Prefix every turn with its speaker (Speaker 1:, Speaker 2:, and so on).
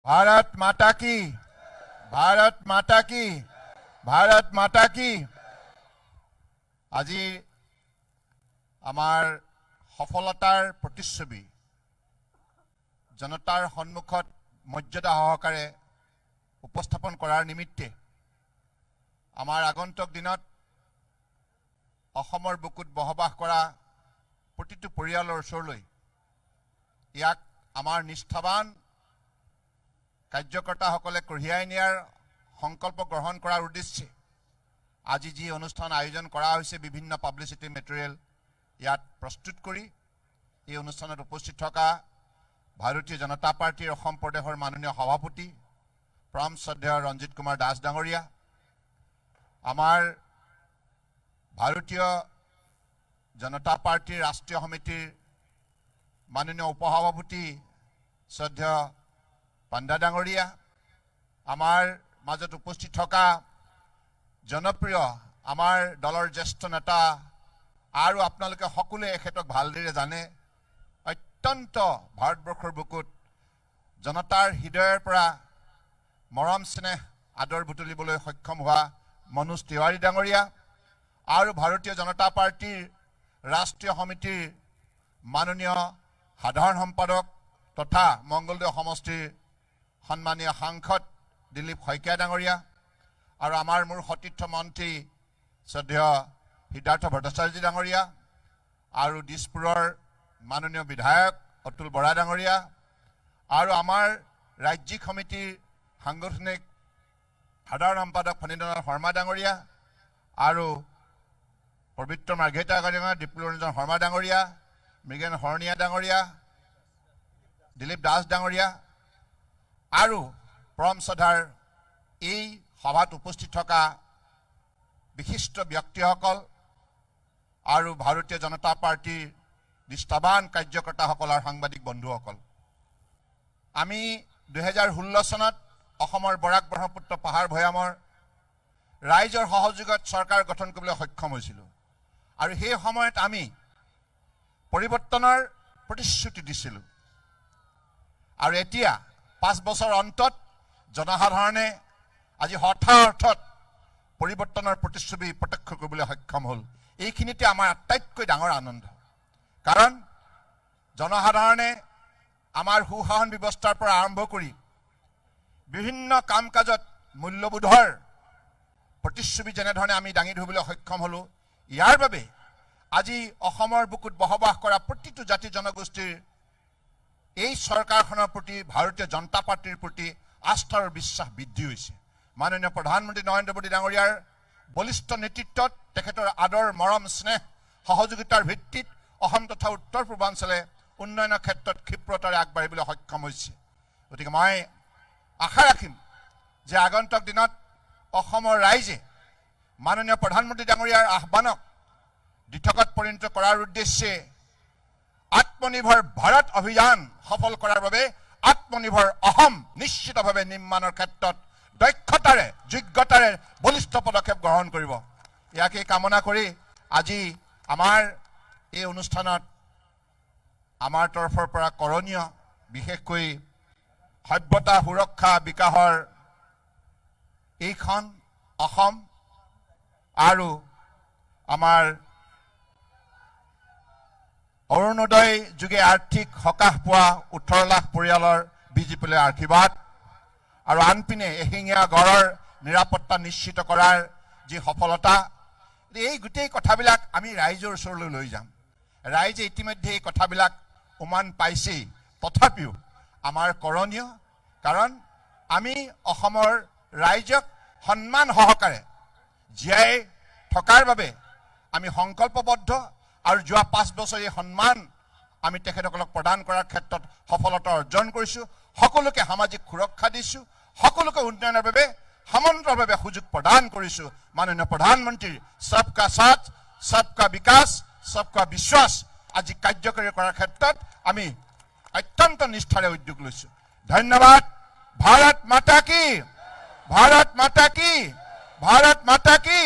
Speaker 1: भारत माता की, भारत माता की, भारत माता की। আজি আমাৰ সফলতাৰ প্ৰতিচ্ছবি জনতাৰ সন্মুখত মৰ্যাদা সহকাৰে উপস্থাপন কৰাৰ নিমিত্তে আমাৰ আগন্তুক দিনত অসমৰ বুকুত বসবাস কৰা প্ৰতিটো পৰিয়ালৰ ওচৰলৈ ইয়াক আমাৰ নিষ্ঠাবান কাৰ্যকৰ্তাসকলে কঢ়িয়াই নিয়াৰ সংকল্প গ্ৰহণ কৰাৰ উদ্দেশ্যে আজি যি অনুষ্ঠান আয়োজন কৰা হৈছে বিভিন্ন পাব্লিচিটি মেটেৰিয়েল ইয়াত প্ৰস্তুত কৰি এই অনুষ্ঠানত উপস্থিত থকা ভাৰতীয় জনতা পাৰ্টিৰ অসম প্ৰদেশৰ মাননীয় সভাপতি পৰম শ্ৰদ্ধেয় ৰঞ্জিত কুমাৰ দাস ডাঙৰীয়া, আমাৰ ভাৰতীয় জনতা পাৰ্টিৰ ৰাষ্ট্ৰীয় সমিতিৰ মাননীয় উপসভাপতি শ্ৰদ্ধেয় পাণ্ডা ডাঙৰীয়া, আমাৰ মাজত উপস্থিত থকা জনপ্ৰিয় আমাৰ দলৰ জ্যেষ্ঠ নেতা আৰু আপোনালোকে সকলোৱে এখেতক ভালদৰে জানে, অত্যন্ত ভাৰতবৰ্ষৰ বুকুত জনতাৰ হৃদয়ৰ পৰা মৰম স্নেহ আদৰ বুটলিবলৈ সক্ষম হোৱা মনোজ তিৱাৰী ডাঙৰীয়া আৰু ভাৰতীয় জনতা পাৰ্টিৰ ৰাষ্ট্ৰীয় সমিতিৰ মাননীয় সাধাৰণ সম্পাদক তথা মংগলদৈ সমষ্টিৰ সন্মানীয় সাংসদ দিলীপ শইকীয়া ডাঙৰীয়া আৰু আমাৰ মূল সতীৰ্থ মন্ত্ৰী শ্ৰদ্ধেয় সিদ্ধাৰ্থ ভট্টাচাৰ্য ডাঙৰীয়া আৰু দিছপুৰৰ মাননীয় বিধায়ক অতুল বৰা ডাঙৰীয়া আৰু আমাৰ ৰাজ্যিক সমিতিৰ সাংগঠনিক সাধাৰণ সম্পাদক ফণীন্দ্ৰনাথ শৰ্মা ডাঙৰীয়া আৰু পবিত্ৰ মাৰ্ঘেৰিটা ডাঙৰীয়া, দীপলৰঞ্জন শৰ্মা ডাঙৰীয়া, মৃগেন শৰণীয়া ডাঙৰীয়া, দিলীপ দাস ডাঙৰীয়া আৰু পৰম শ্ৰদ্ধাৰ এই সভাত উপস্থিত থকা বিশিষ্ট ব্যক্তিসকল আৰু ভাৰতীয় জনতা পাৰ্টিৰ নিষ্ঠাবান কাৰ্যকৰ্তাসকল আৰু সাংবাদিক বন্ধুসকল, আমি 2016 চনত অসমৰ বৰাক ব্ৰহ্মপুত্ৰ পাহাৰ ভৈয়ামৰ ৰাইজৰ সহযোগত চৰকাৰ গঠন কৰিবলৈ সক্ষম হৈছিলোঁ আৰু সেই সময়ত আমি পৰিৱৰ্তনৰ প্ৰতিশ্ৰুতি দিছিলোঁ আৰু এতিয়া 5 বছৰ অন্তত জনসাধাৰণে আজি অৰ্থত পৰিৱৰ্তনৰ প্ৰতিচ্ছবি প্ৰত্যক্ষ কৰিবলৈ সক্ষম হ'ল। এইখিনিতে আমাৰ আটাইতকৈ ডাঙৰ আনন্দ, কাৰণ জনসাধাৰণে আমাৰ সুশাসন ব্যৱস্থাৰ পৰা আৰম্ভ কৰি বিভিন্ন কাম কাজত মূল্যবোধৰ প্ৰতিচ্ছবি যেনেধৰণে আমি দাঙি ধৰিবলৈ সক্ষম হ'লোঁ, ইয়াৰ বাবে আজি অসমৰ বুকুত বসবাস কৰা প্ৰতিটো জাতি জনগোষ্ঠীৰ এই চৰকাৰখনৰ প্ৰতি ভাৰতীয় জনতা পাৰ্টিৰ প্ৰতি আস্থা আৰু বিশ্বাস বৃদ্ধি হৈছে। মাননীয় প্ৰধানমন্ত্ৰী নৰেন্দ্ৰ মোদী ডাঙৰীয়াৰ বলিষ্ঠ নেতৃত্বত তেখেতৰ আদৰ মৰম স্নেহ সহযোগিতাৰ ভিত্তিত অসম তথা উত্তৰ পূৰ্বাঞ্চলে উন্নয়নৰ ক্ষেত্ৰত ক্ষিপ্ৰতাৰে আগবাঢ়িবলৈ সক্ষম হৈছে। গতিকে মই আশা ৰাখিম যে আগন্তুক দিনত অসমৰ ৰাইজে মাননীয় প্ৰধানমন্ত্ৰী ডাঙৰীয়াৰ আহ্বানক দিঠকত পৰিণত কৰাৰ উদ্দেশ্যে আত্মনিৰ্ভৰ ভাৰত অভিযান সফল কৰাৰ বাবে আত্মনিৰ্ভৰ অসম নিশ্চিতভাৱে নিৰ্মাণৰ ক্ষেত্ৰত দক্ষতাৰে যোগ্যতাৰে বলিষ্ঠ পদক্ষেপ গ্ৰহণ কৰিব। ইয়াকে কামনা কৰি আজি আমাৰ এই অনুষ্ঠানত আমাৰ তৰফৰ পৰা কৰণীয় বিশেষকৈ সভ্যতা সুৰক্ষা বিকাশৰ এইখন অসম আৰু আমাৰ অৰুণোদয় যোগে আৰ্থিক সকাহ পোৱা 18 লাখ পৰিয়ালৰ বিজেপিলৈ আশীৰ্বাদ আৰু আনপিনে এশিঙীয়া গড়ৰ নিৰাপত্তা নিশ্চিত কৰাৰ যি সফলতা, এই গোটেই কথাবিলাক আমি ৰাইজৰ ওচৰলৈ লৈ যাম। ৰাইজে ইতিমধ্যে এই কথাবিলাক উমান পাইছেই, তথাপিও আমাৰ কৰণীয়, কাৰণ আমি অসমৰ ৰাইজক সন্মান সহকাৰে জীয়াই থকাৰ বাবে আমি সংকল্পবদ্ধ আৰু যোৱা 5 বছৰ এই সন্মান আমি তেখেতসকলক প্ৰদান কৰাৰ ক্ষেত্ৰত সফলতা অৰ্জন কৰিছোঁ। সকলোকে সামাজিক সুৰক্ষা দিছোঁ, সকলোকে উন্নয়নৰ বাবে সমান্তৰালভাৱে সুযোগ প্ৰদান কৰিছোঁ। মাননীয় প্ৰধানমন্ত্ৰীৰ সবকা সাথ সবকা বিকাশ সবকা বিশ্বাস আজি কাৰ্যকৰী কৰাৰ ক্ষেত্ৰত আমি অত্যন্ত নিষ্ঠাৰে উদ্যোগ লৈছোঁ। ধন্যবাদ। ভাৰত মাতা কি, ভাৰত মাতা কি, ভাৰত মাতা কি।